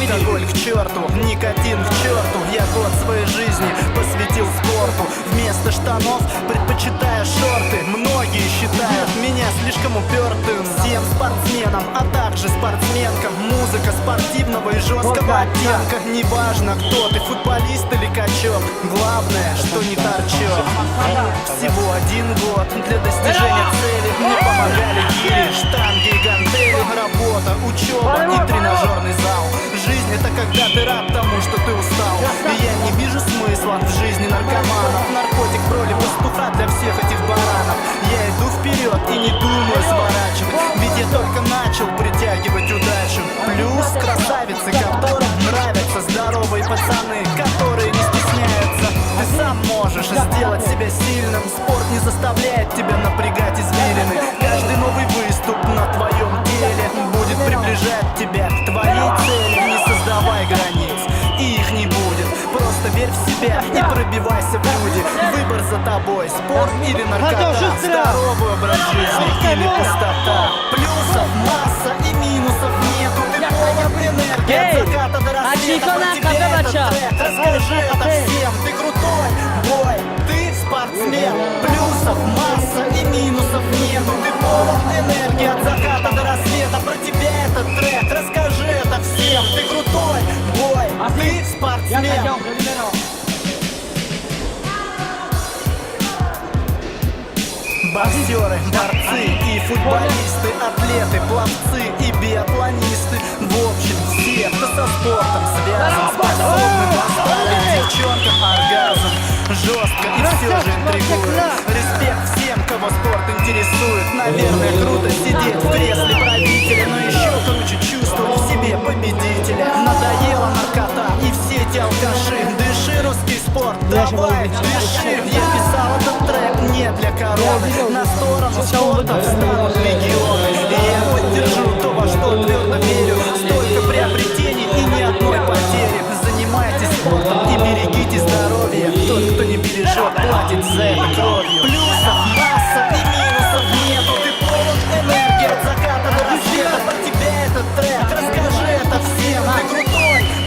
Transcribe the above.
Алкоголь к черту, никотин к черту. Я год своей жизни посвятил спорту. Вместо штанов предпочитаю шорты. Многие считают меня слишком упертым. Всем спортсменам, а также спортсменкам музыка спортивного и жесткого оттенка. Неважно, кто ты, футболист или качок, главное, что не торчок. Всего один год для достижения цели. Мне помогали гири, штанги и гантели. Работа, учеба и тренажерный зал. Жизнь — это когда ты рад тому, что ты устал. И я не вижу смысла в жизни наркоманов. Наркотик в роли пастуха для всех этих баранов. Я иду вперед и не думаю сворачивать, ведь я только начал притягивать удачу. Плюс красавицы, которым нравятся здоровые пацаны, которые не стесняются. Ты сам можешь сделать себя сильным. Спорт не заставляет тебя напрягать извилины. Каждый новый выступ на твоем теле будет приближать тебя к твоей цели. Не создавай границ, и их не будет. Просто верь в себя и пробивайся в люди. Выбор за тобой, спорт или наркота, здоровый образ жизни или пустота. Плюсов масса и минусов нету. Ты полон энергии от заката до рассвета. Про тебя этот трек, расскажи это всем. Ты крутой, бой, ты спортсмен. Плюсов масса и минусов нету. Ты полон энергии от заката до рассвета. Про тебя этот трек, расскажи это всем. Ты крутой, бой, ты спортсмен. Боксеры, борцы и футболисты, атлеты, пловцы и биатлонисты. В общем, все, кто со спортом связан, способны доставить девчонкам оргазм. Жестко и все же интригует. Респект всем, кого спорт интересует. Наверное, круто сидеть в кресле правителя, но еще круче чувствовать в себе победителя. Надоела наркота и все эти алкаши. Дыши, русский спорт, давай, дыши. Я писал этот трек не для короны. На сторону спорта встанут легионы. И я поддержу то, во что твердо верю. Столько приобретений и ни одной потери. Занимайтесь спортом и берегите здоровье. Тот, кто не бережет, платит за это кровью. Плюсов масса и